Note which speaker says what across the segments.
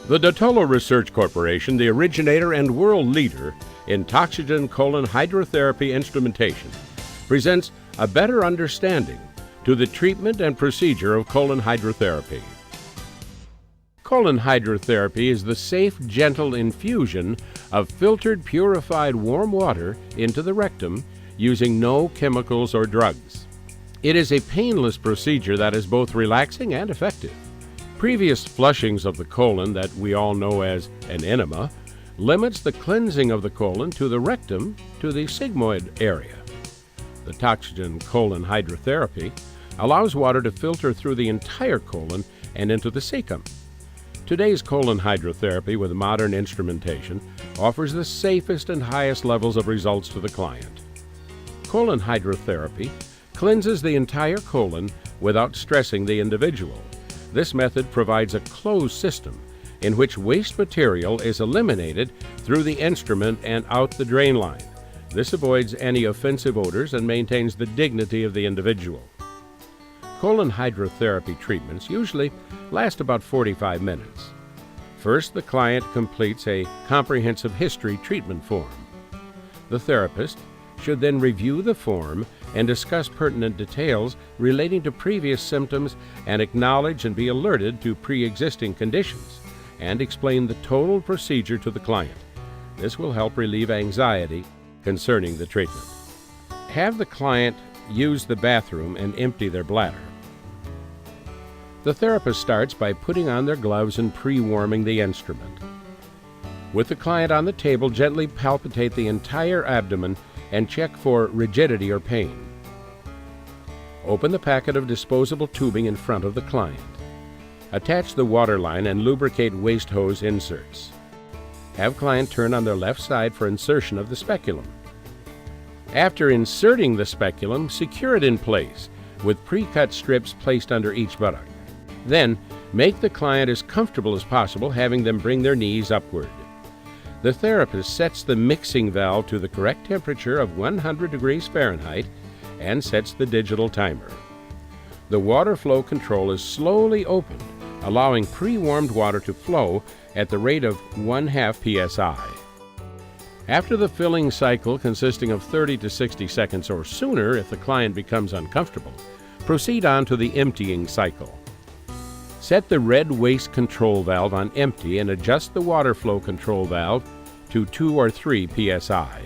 Speaker 1: The Detox Research Corporation, the originator and world leader in toxygen colon hydrotherapy instrumentation, presents a better understanding to the treatment and procedure of colon hydrotherapy. Colon hydrotherapy is the safe, gentle infusion of filtered, purified warm water into the rectum using no chemicals or drugs. It is a painless procedure that is both relaxing and effective. Previous flushings of the colon that we all know as an enema limits the cleansing of the colon to the rectum to the sigmoid area. The toxygen colon hydrotherapy allows water to filter through the entire colon and into the cecum. Today's colon hydrotherapy with modern instrumentation offers the safest and highest levels of results to the client. Colon hydrotherapy cleanses the entire colon without stressing the individual. This method provides a closed system in which waste material is eliminated through the instrument and out the drain line. This avoids any offensive odors and maintains the dignity of the individual. Colon hydrotherapy treatments usually last about 45 minutes. First, the client completes a comprehensive history treatment form. The therapist should then review the form and discuss pertinent details relating to previous symptoms and acknowledge and be alerted to pre-existing conditions and explain the total procedure to the client. This will help relieve anxiety concerning the treatment. Have the client use the bathroom and empty their bladder. The therapist starts by putting on their gloves and pre-warming the instrument. With the client on the table, gently palpitate the entire abdomen and check for rigidity or pain. Open the packet of disposable tubing in front of the client. Attach the water line and lubricate waste hose inserts. Have client turn on their left side for insertion of the speculum. After inserting the speculum, secure it in place with pre-cut strips placed under each buttock. Then, make the client as comfortable as possible, having them bring their knees upward. The therapist sets the mixing valve to the correct temperature of 100 degrees Fahrenheit and sets the digital timer. The water flow control is slowly opened, allowing pre-warmed water to flow at the rate of 1/2 psi. After the filling cycle, consisting of 30 to 60 seconds or sooner if the client becomes uncomfortable, proceed on to the emptying cycle. Set the red waste control valve on empty and adjust the water flow control valve to 2 or 3 psi.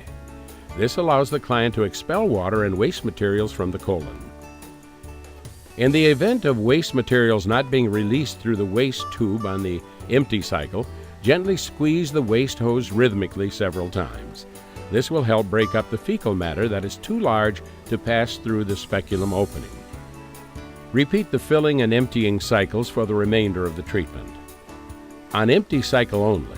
Speaker 1: This allows the client to expel water and waste materials from the colon. In the event of waste materials not being released through the waste tube on the empty cycle, gently squeeze the waste hose rhythmically several times. This will help break up the fecal matter that is too large to pass through the speculum opening. Repeat the filling and emptying cycles for the remainder of the treatment. On empty cycle only,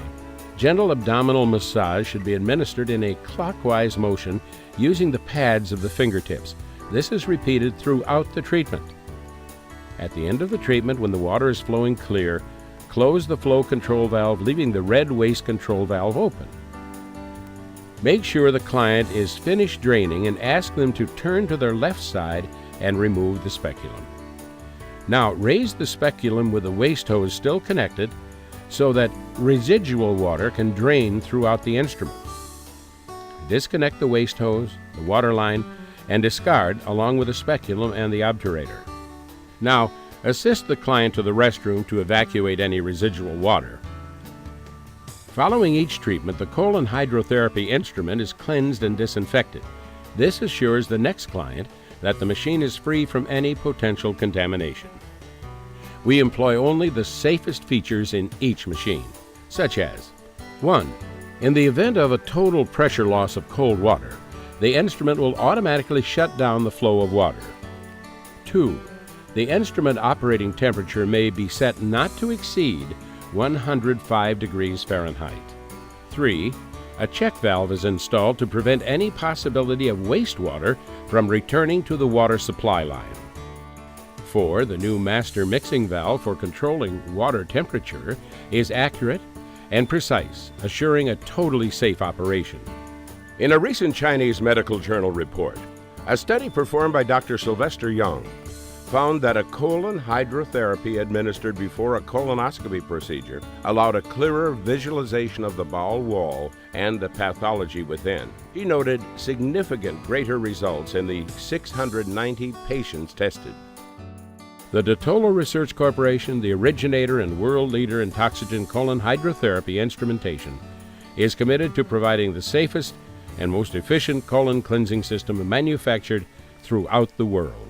Speaker 1: gentle abdominal massage should be administered in a clockwise motion using the pads of the fingertips. This is repeated throughout the treatment. At the end of the treatment, when the water is flowing clear, close the flow control valve, leaving the red waste control valve open. Make sure the client is finished draining and ask them to turn to their left side and remove the speculum. Now, raise the speculum with the waste hose still connected so that residual water can drain throughout the instrument. Disconnect the waste hose, the water line, and discard along with the speculum and the obturator. Now, assist the client to the restroom to evacuate any residual water. Following each treatment, the colon hydrotherapy instrument is cleansed and disinfected. This assures the next client that the machine is free from any potential contamination. We employ only the safest features in each machine, such as 1. In the event of a total pressure loss of cold water, the instrument will automatically shut down the flow of water. 2. The instrument operating temperature may be set not to exceed 105 degrees Fahrenheit. 3. A check valve is installed to prevent any possibility of wastewater from returning to the water supply line. 4. The new master mixing valve for controlling water temperature is accurate and precise, assuring a totally safe operation. In a recent Chinese medical journal report, a study performed by Dr. Sylvester Young found that a colon hydrotherapy administered before a colonoscopy procedure allowed a clearer visualization of the bowel wall and the pathology within. He noted significant greater results in the 690 patients tested. The Detox Research Corporation, the originator and world leader in toxygen colon hydrotherapy instrumentation, is committed to providing the safest and most efficient colon cleansing system manufactured throughout the world.